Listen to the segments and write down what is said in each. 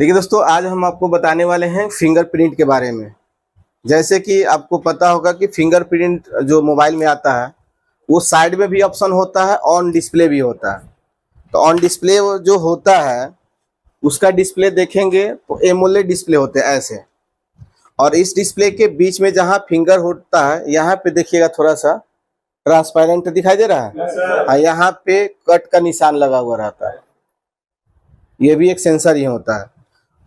देखिए दोस्तों, आज हम आपको बताने वाले हैं फिंगरप्रिंट के बारे में। जैसे कि आपको पता होगा कि फिंगरप्रिंट जो मोबाइल में आता है वो साइड में भी ऑप्शन होता है, ऑन डिस्प्ले भी होता है। तो ऑन डिस्प्ले जो होता है उसका डिस्प्ले देखेंगे तो एमोलेड डिस्प्ले होते हैं ऐसे, और इस डिस्प्ले के बीच में जहाँ फिंगर होता है यहाँ पे देखिएगा थोड़ा सा ट्रांसपेरेंट दिखाई दे रहा है। हाँ, यहाँ पे कट का निशान लगा हुआ रहता है। ये भी एक सेंसर ही होता है।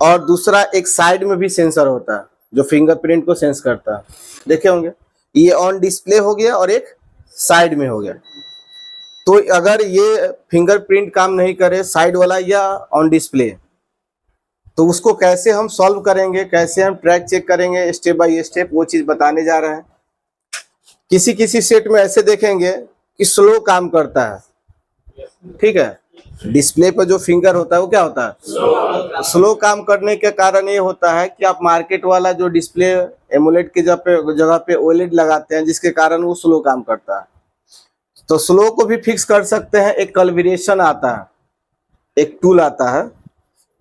और दूसरा एक साइड में भी सेंसर होता है जो फिंगरप्रिंट को सेंस करता है। देखे होंगे, ये ऑन डिस्प्ले हो गया और एक साइड में हो गया। तो अगर ये फिंगरप्रिंट काम नहीं करे, साइड वाला या ऑन डिस्प्ले, तो उसको कैसे हम सॉल्व करेंगे, कैसे हम ट्रैक चेक करेंगे स्टेप बाय स्टेप, वो चीज बताने जा रहे हैं। किसी किसी सेट में ऐसे देखेंगे कि स्लो काम करता है, ठीक है। डिस्प्ले पर जो फिंगर होता है वो क्या होता है, स्लो काम करने के कारण ये होता है कि आप मार्केट वाला जो डिस्प्ले एमोलेड की जगह पे ओलेड लगाते हैं, जिसके कारण वो स्लो काम करता है। तो स्लो को भी फिक्स कर सकते हैं। एक कैलिब्रेशन आता है, एक टूल आता है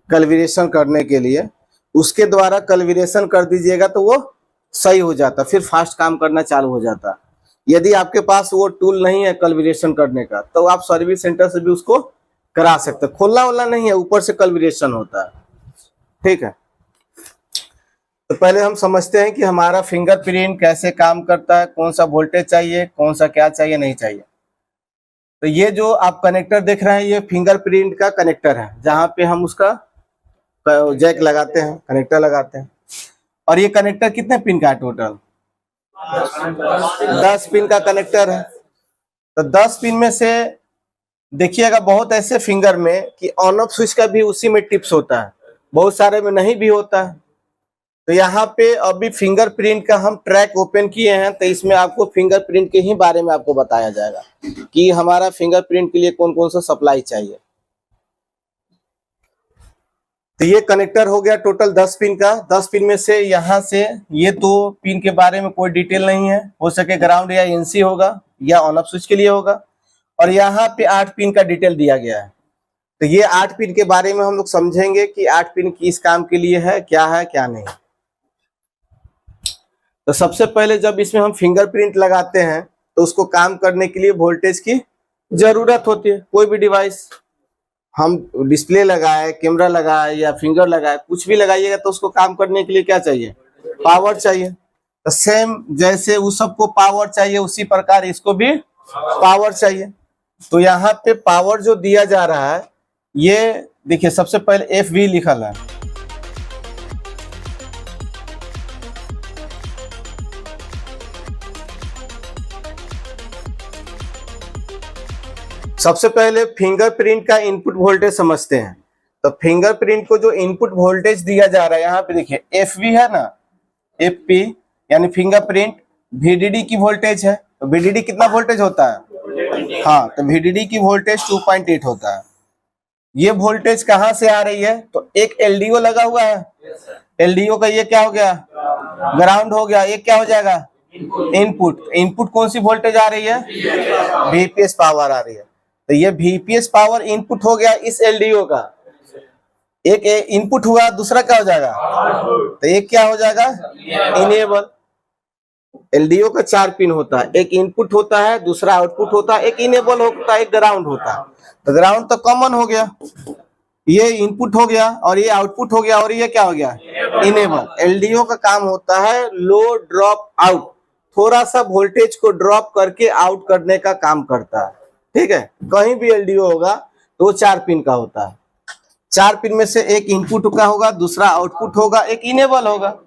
कैलिब्रेशन करने के लिए, उसके द्वारा कैलिब्रेशन कर दीजिएगा तो वो सही हो जाता, फिर फास्ट काम करना चालू हो जाता। यदि आपके पास वो टूल नहीं है कैलिब्रेशन करने का, तो आप सर्विस सेंटर से भी उसको करा सकते। खोलना वाला नहीं है, ऊपर से कैलिब्रेशन होता है, ठीक है। तो पहले हम समझते हैं कि हमारा फिंगरप्रिंट कैसे काम करता है, कौन सा वोल्टेज चाहिए, कौन सा क्या चाहिए नहीं चाहिए। तो ये जो आप कनेक्टर देख रहे हैं ये फिंगरप्रिंट का कनेक्टर है, जहाँ पे हम उसका जैक लगाते हैं, कनेक्टर लगाते हैं। और ये कनेक्टर कितने पिन का है टोटल? 10 पिन का कनेक्टर है। तो 10 पिन में से देखिएगा बहुत ऐसे फिंगर में कि ऑन ऑफ स्विच का भी उसी में टिप्स होता है, बहुत सारे में नहीं भी होता है। तो यहाँ पे अभी फिंगरप्रिंट का हम ट्रैक ओपन किए हैं, तो इसमें आपको फिंगरप्रिंट के ही बारे में आपको बताया जाएगा कि हमारा फिंगरप्रिंट के लिए कौन कौन सा सप्लाई चाहिए। तो ये कनेक्टर हो गया टोटल 10 पिन का। 10 पिन में से यहाँ से ये 2 पिन के बारे में कोई डिटेल नहीं है, हो सके ग्राउंड या एनसी होगा या ऑन ऑफ स्विच के लिए होगा। और यहाँ पे 8 पिन का डिटेल दिया गया है। तो ये 8 पिन के बारे में हम लोग समझेंगे कि 8 पिन किस काम के लिए है क्या नहीं। तो सबसे पहले जब इसमें हम फिंगरप्रिंट लगाते हैं तो उसको काम करने के लिए वोल्टेज की जरूरत होती है। कोई भी डिवाइस हम डिस्प्ले लगाए, कैमरा लगाए या फिंगर लगाए, कुछ भी लगाइएगा तो उसको काम करने के लिए क्या चाहिए, पावर चाहिए। तो सेम जैसे उस सबको पावर चाहिए उसी प्रकार इसको भी पावर चाहिए। तो यहाँ पे पावर जो दिया जा रहा है, ये देखिए सबसे पहले FV लिखल है। सबसे पहले फिंगरप्रिंट का इनपुट वोल्टेज समझते हैं। तो फिंगरप्रिंट को जो इनपुट वोल्टेज दिया जा रहा है, यहाँ पे देखिए FV है ना, FP यानी फिंगरप्रिंट VDD की वोल्टेज है। तो VDD कितना वोल्टेज होता है? हाँ, तो VDD की वोल्टेज 2.8 होता है। ये वोल्टेज कहाँ से आ रही है? तो एक LDO लगा हुआ है, LDO का ये क्या हो गया, ग्राउंड हो गया। ये क्या हो जाएगा, इनपुट। इनपुट कौन सी वोल्टेज आ रही है? VPS पावर आ रही है। तो ये VPS पावर इनपुट हो गया इस LDO का। एक इनपुट हुआ, दूसरा क्या हो जाएगा, तो एक क्या हो जाएगा, इनेबल। LDO का 4 पिन होता है, एक इनपुट होता है, दूसरा आउटपुट होता है, एक इनेबल होता है, एक ग्राउंड होता है। तो ग्राउंड तो कॉमन हो गया, ये इनपुट हो गया और ये आउटपुट हो गया, और ये क्या हो गया, इनेबल। LDO का काम होता है लो ड्रॉप आउट, थोड़ा सा वोल्टेज को ड्रॉप करके आउट करने का काम करता है, ठीक है। कहीं भी LDO होगा तो 4 पिन का होता है। 4 पिन में से एक इनपुट का होगा, दूसरा आउटपुट होगा, एक इनेबल होगा।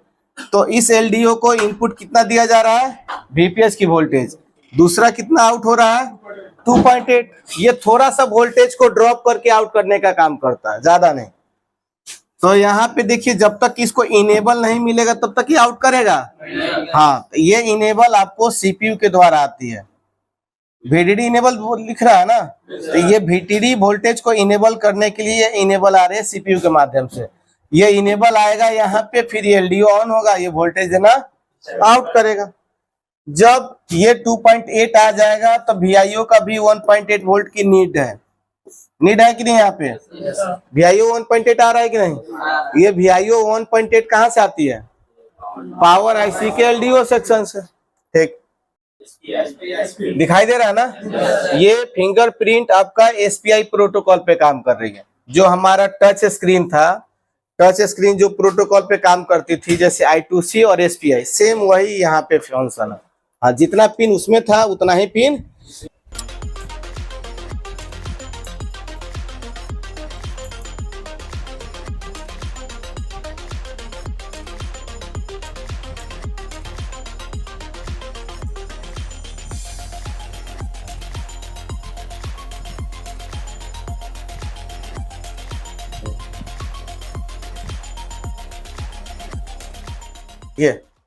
तो इस LDO को इनपुट कितना दिया जा रहा है, VPS की वोल्टेज, दूसरा कितना आउट हो रहा है, 2.8। ये थोड़ा सा वोल्टेज को ड्रॉप करके आउट करने का काम करता है, ज्यादा नहीं। तो यहाँ पे देखिए जब तक इसको इनेबल नहीं मिलेगा तब तक ये आउट करेगा। हाँ, तो ये इनेबल आपको CPU के द्वारा आती है। VDD इनेबल लिख रहा है ना, तो ये VDD वोल्टेज को इनेबल करने के लिए इनेबल आ रहे हैं CPU के माध्यम से। ये इनेबल आएगा यहाँ पे, फिर ये LDO ऑन होगा, ये वोल्टेज देना आउट करेगा। जब ये 2.8 आ जाएगा तो VIO का भी 1.8 वोल्ट की नीड है। नीड है कि नहीं? यहाँ पे VIO 1.8 आ रहा है कि नहीं? ये VIO 1.8 कहाँ से आती है? पावर IC के LDO सेक्शन से। ठीक, दिखाई दे रहा है ना? ये फिंगरप्रिंट आपका SPI प्रोटोकॉल पे काम कर रही है। जो हमारा टच स्क्रीन था, टच स्क्रीन जो प्रोटोकॉल पे काम करती थी जैसे I2C और SPI, सेम वही यहाँ पे फंक्शन है। हाँ, जितना पिन उसमें था उतना ही पिन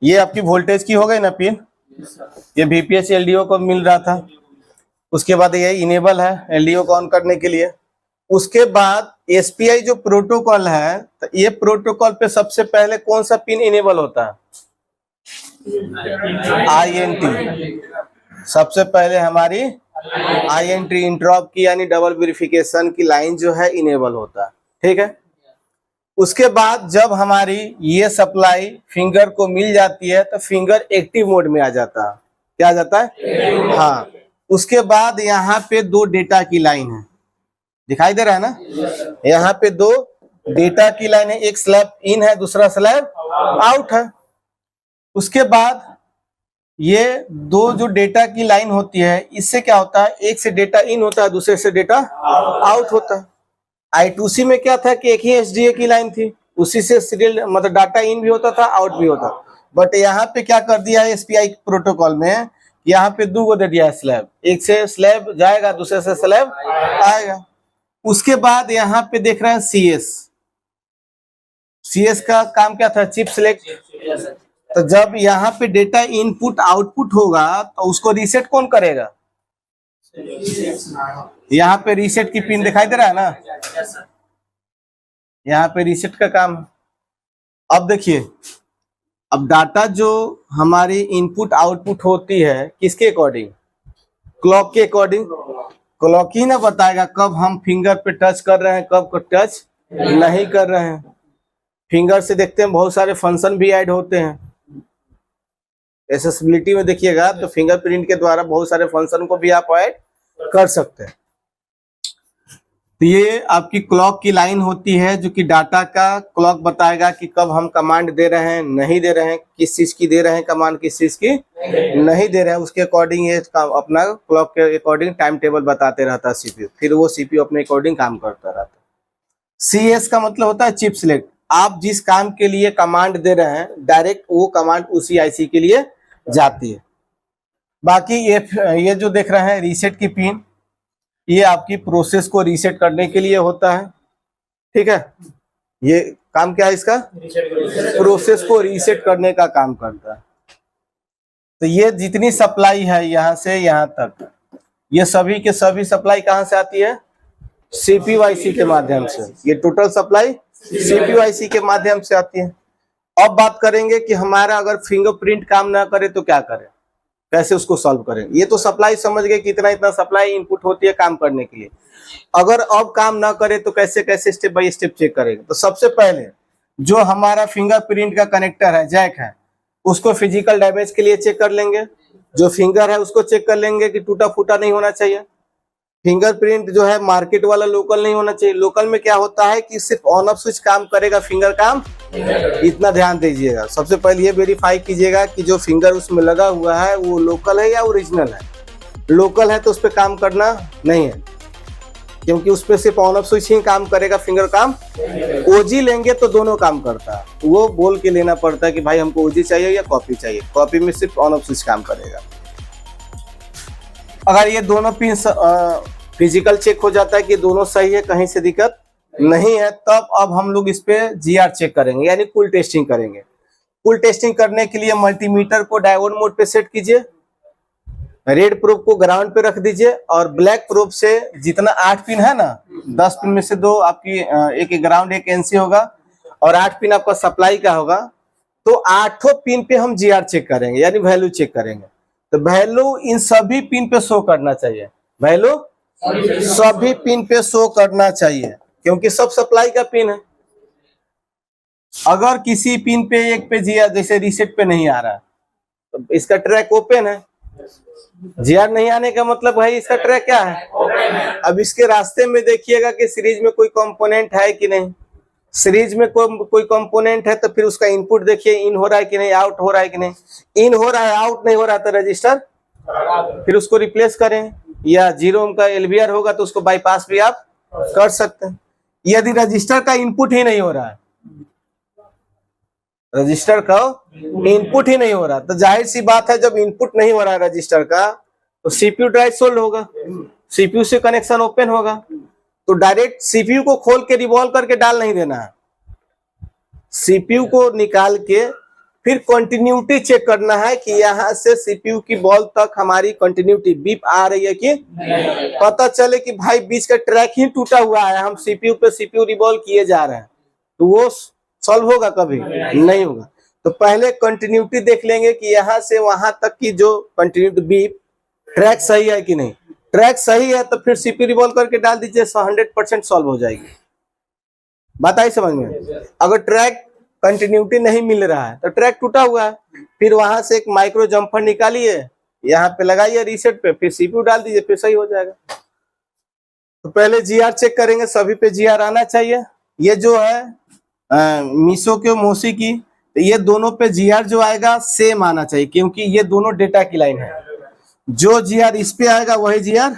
ये आपकी वोल्टेज की हो गई ना पिन। ये VPH LDO को मिल रहा था। उसके बाद ये इनेबल है LDO को ऑन करने के लिए। उसके बाद SPI जो प्रोटोकॉल है, तो ये प्रोटोकॉल पे सबसे पहले कौन सा पिन इनेबल होता है? INT। सबसे पहले हमारी INT इंटरप्ट की यानी डबल वेरिफिकेशन की लाइन जो है इनेबल होता है। ठीक है। उसके बाद जब हमारी ये सप्लाई फिंगर को मिल जाती है तो फिंगर एक्टिव मोड में आ जाता है। क्या आ जाता है? हाँ। उसके बाद यहाँ पे दो डेटा की लाइन है, दिखाई दे रहा है ना? यहाँ पे दो डेटा की लाइन है, एक स्लैब इन है, दूसरा स्लैब आउट है। उसके बाद ये दो जो डेटा की लाइन होती है, इससे क्या होता है? एक से डेटा इन होता है, दूसरे से डेटा आउट होता है। I2C में क्या था कि एक ही SDA की लाइन थी, उसी से सीरियल मतलब डाटा इन भी होता था, आउट भी होता। बट यहाँ पे क्या कर दिया है SPI प्रोटोकॉल में, यहाँ पे दो को दे दिया है स्लैब, एक से स्लैब जाएगा, दूसरे से स्लैब आएगा। उसके बाद यहाँ पे देख रहे हैं CS का काम क्या था? Chip select. तो जब यहाँ पे डेटा इनपुट आउटपुट होगा तो उसको रीसेट कौन करेगा? यहाँ पे रीसेट की पिन दिखाई दे रहा है ना? यहाँ पे रीसेट का काम। अब देखिए, अब डाटा जो हमारी इनपुट आउटपुट होती है किसके अकॉर्डिंग? क्लॉक के अकॉर्डिंग। क्लॉक ही ना बताएगा कब हम फिंगर पे टच कर रहे हैं, कब को टच नहीं कर रहे हैं। फिंगर से देखते हैं बहुत सारे फंक्शन भी ऐड होते हैं। एक्सेसिबिलिटी में देखिएगा तो फिंगरप्रिंट के द्वारा बहुत सारे फंक्शन को भी आप ऐड कर सकते हैं। तो ये आपकी क्लॉक की लाइन होती है जो कि डाटा का क्लॉक बताएगा कि कब हम कमांड दे रहे हैं, नहीं दे रहे हैं, किस चीज की दे रहे हैं कमांड, किस चीज की नहीं दे रहे हैं। उसके अकॉर्डिंग ये अपना क्लॉक के अकॉर्डिंग टाइम टेबल बताते रहता है CPU, फिर वो CPU अपने अकॉर्डिंग काम करता रहता है। CS का मतलब होता है चिप सिलेक्ट। आप जिस काम के लिए कमांड दे रहे हैं डायरेक्ट वो कमांड उसी IC के लिए जाती है। बाकी ये जो देख रहे हैं रीसेट की पिन, ये आपकी प्रोसेस को रीसेट करने के लिए होता है। ठीक है, ये काम क्या है इसका? प्रोसेस को रीसेट करने का काम करता है। तो ये जितनी सप्लाई है यहाँ से यहाँ तक, ये सभी के सभी सप्लाई कहाँ से आती है? CPU IC के माध्यम से। ये टोटल सप्लाई CPU IC के माध्यम से आती है। अब बात करेंगे कि हमारा अगर फिंगरप्रिंट काम ना करे तो क्या करें, कैसे उसको सॉल्व करें। ये तो सप्लाई समझ गए कि इतना इतना सप्लाई इनपुट होती है काम करने के लिए। अगर अब काम ना करे तो कैसे कैसे स्टेप बाय स्टेप चेक करेंगे। तो सबसे पहले जो हमारा फिंगरप्रिंट का कनेक्टर है, जैक है, उसको फिजिकल डैमेज के लिए चेक कर लेंगे। जो फिंगर है उसको चेक कर लेंगे कि टूटा फूटा नहीं होना चाहिए। फिंगरप्रिंट जो है मार्केट वाला लोकल नहीं होना चाहिए। लोकल में क्या होता है कि सिर्फ ऑन ऑफ स्विच काम करेगा, फिंगर काम, इतना ध्यान दीजिएगा। सबसे पहले ये वेरीफाई कीजिएगा कि जो फिंगर उसमें लगा हुआ है वो लोकल है या ओरिजिनल है। लोकल है तो उस पर काम करना नहीं है, क्योंकि उस पर सिर्फ ऑन ऑफ स्विच ही काम करेगा, फिंगर काम। OG लेंगे तो दोनों काम करता है, वो बोल के लेना पड़ता है कि भाई हमको OG चाहिए या कॉपी चाहिए। कॉपी में सिर्फ ऑन ऑफ स्विच काम करेगा। अगर ये दोनों पिन फिजिकल चेक हो जाता है कि दोनों सही है, कहीं से दिक्कत नहीं है, तब अब हम लोग इस पे GR चेक करेंगे यानी कुल टेस्टिंग करेंगे। कुल टेस्टिंग करने के लिए मल्टीमीटर को डायोड मोड पे सेट कीजिए, रेड प्रोब को ग्राउंड पे रख दीजिए और ब्लैक प्रोब से जितना 8 पिन है ना, 10 पिन में से 2 आपकी एक ग्राउंड एक NC होगा और 8 पिन आपका सप्लाई का होगा। तो 8 पिन पे हम GR चेक करेंगे, यानी वैल्यू चेक करेंगे। तो वैल्यू इन सभी पिन पे शो करना चाहिए। वैल्यू इन सभी पिन पे शो करना चाहिए। 8 पिन पे 8 GR चेक करेंगे, यानी वैल्यू चेक करेंगे। सभी पिन पे शो करना चाहिए, क्योंकि सब सप्लाई का पिन है। अगर किसी पिन पे एक पे जीआर जैसे रीसेट पे नहीं आ रहा तो इसका ट्रैक ओपन है। जीआर नहीं आने का मतलब भाई इसका ट्रैक क्या है। अब इसके रास्ते में देखिएगा कि सीरीज में कोई कंपोनेंट है कि नहीं। सीरीज में कोई कंपोनेंट है तो फिर उसका इनपुट देखिए, इन हो रहा है कि नहीं, आउट हो रहा है कि नहीं। इन हो रहा है, आउट नहीं हो रहा तो रजिस्टर फिर उसको रिप्लेस करें, या 0 ओम का एलवीआर होगा तो उसको बाईपास भी आप कर सकते हैं। यदि रजिस्टर का इनपुट ही नहीं हो रहा है, रजिस्टर का इनपुट ही नहीं हो रहा, तो जाहिर सी बात है जब इनपुट नहीं हो रहा है रजिस्टर का तो सीपीयू ड्राइव सोल्ड होगा, सीपीयू से कनेक्शन ओपन होगा। तो डायरेक्ट सीपीयू को खोल के रिवॉल्व करके डाल नहीं देना है, सीपीयू को निकाल के फिर कंटिन्यूटी चेक करना है कि यहाँ से सीपीयू की बॉल तक हमारी कंटिन्यूटी बीप आ रही है कि पता चले कि भाई बीच का ट्रैक ही टूटा हुआ है, हम सीपीयू पे सीपीयू रिवॉल्व किए जा रहे हैं, तो वो सॉल्व होगा कभी नहीं होगा। तो पहले कंटिन्यूटी देख लेंगे कि यहाँ से वहां तक की जो कंटिन्यूटी बीप ट्रैक सही है कि नहीं। ट्रैक सही है तो फिर सीपीयू रिवॉल्व करके डाल दीजिए, 100% सॉल्व हो जाएगी। बात आई समझ में। अगर ट्रैक कंटिन्यूटी नहीं मिल रहा है तो ट्रैक टूटा हुआ है, फिर वहां से एक माइक्रो जंपर निकालिए, यहाँ पे लगाइए रीसेट पे, फिर सीपीयू डाल दीजिए, फिर सही हो जाएगा। तो पहले जीआर चेक करेंगे, सभी पे जीआर आना चाहिए। ये जो है मीसो के मोसी की, तो ये दोनों पे जीआर जो आएगा सेम आना चाहिए, क्योंकि ये दोनों डेटा की लाइन है। जो जीआर इस पे आएगा वही जीआर,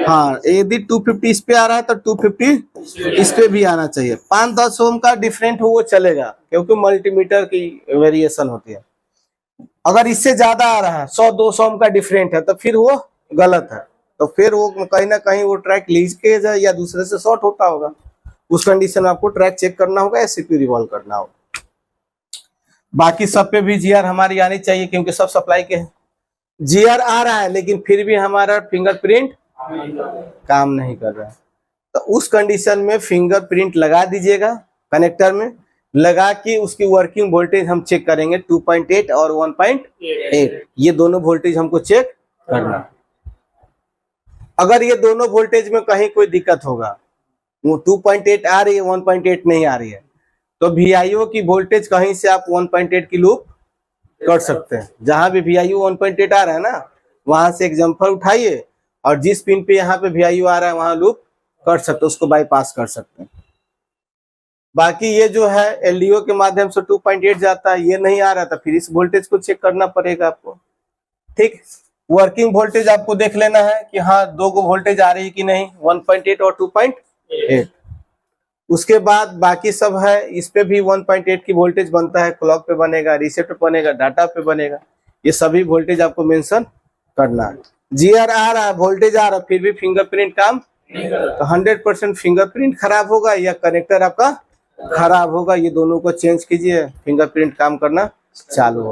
हाँ यदि 250 इस पे आ रहा है तो 250 इस पे भी आना चाहिए। 5-10 ओम का डिफरेंट हो वो चलेगा, क्योंकि मल्टीमीटर की वेरिएशन होती है। अगर इससे ज्यादा आ रहा है, 100-200 ओम का डिफरेंट है, तो फिर वो गलत है, तो फिर वो कहीं ना कहीं वो ट्रैक लीकेज है या दूसरे से शॉर्ट होता होगा। उस कंडीशन में आपको ट्रैक चेक करना होगा या सीपीयू रिवॉल्व करना होगा। बाकी सब पे भी जीआर हमारी आनी चाहिए, क्योंकि सब सप्लाई के हैं। जीआर आ रहा है लेकिन फिर भी हमारा फिंगरप्रिंट काम नहीं कर रहा है, तो उस कंडीशन में फिंगरप्रिंट लगा दीजिएगा, कनेक्टर में लगा के उसकी वर्किंग वोल्टेज हम चेक करेंगे। 2.8 और 1.8 ये दोनों वोल्टेज हमको चेक करना। अगर ये दोनों वोल्टेज में कहीं कोई दिक्कत होगा, वो 2.8 आ रही है 1.8 नहीं आ रही है, तो VIO की वोल्टेज कहीं से आप 1.8 की लूप कर सकते हैं। जहां भी VIO 1.8 आ रहा है ना, वहां से एग्जाम्पल उठाइए और जिस पिन पे यहाँ पे VIO आ रहा है वहां लूप कर सकते हैं, उसको बाईपास कर सकते हैं। बाकी ये जो है LDO के माध्यम से 2.8 जाता है, ये नहीं आ रहा था, फिर इस वोल्टेज को चेक करना पड़ेगा आपको। ठीक, वर्किंग वोल्टेज आपको देख लेना है कि हाँ दो गो वोल्टेज आ रही है कि नहीं, 1.8 और 2.8। उसके बाद बाकी सब है, इस पे भी 1.8 की वोल्टेज बनता है, क्लॉक पे बनेगा, रीसेट पे बनेगा, डाटा पे बनेगा, ये सभी वोल्टेज आपको मेंशन करना है। जीआर आ रहा है, वोल्टेज आ रहा है, फिर भी फिंगरप्रिंट काम तो 100% फिंगरप्रिंट खराब होगा या कनेक्टर आपका खराब होगा, ये दोनों को चेंज कीजिए, फिंगरप्रिंट काम करना चालू होगा।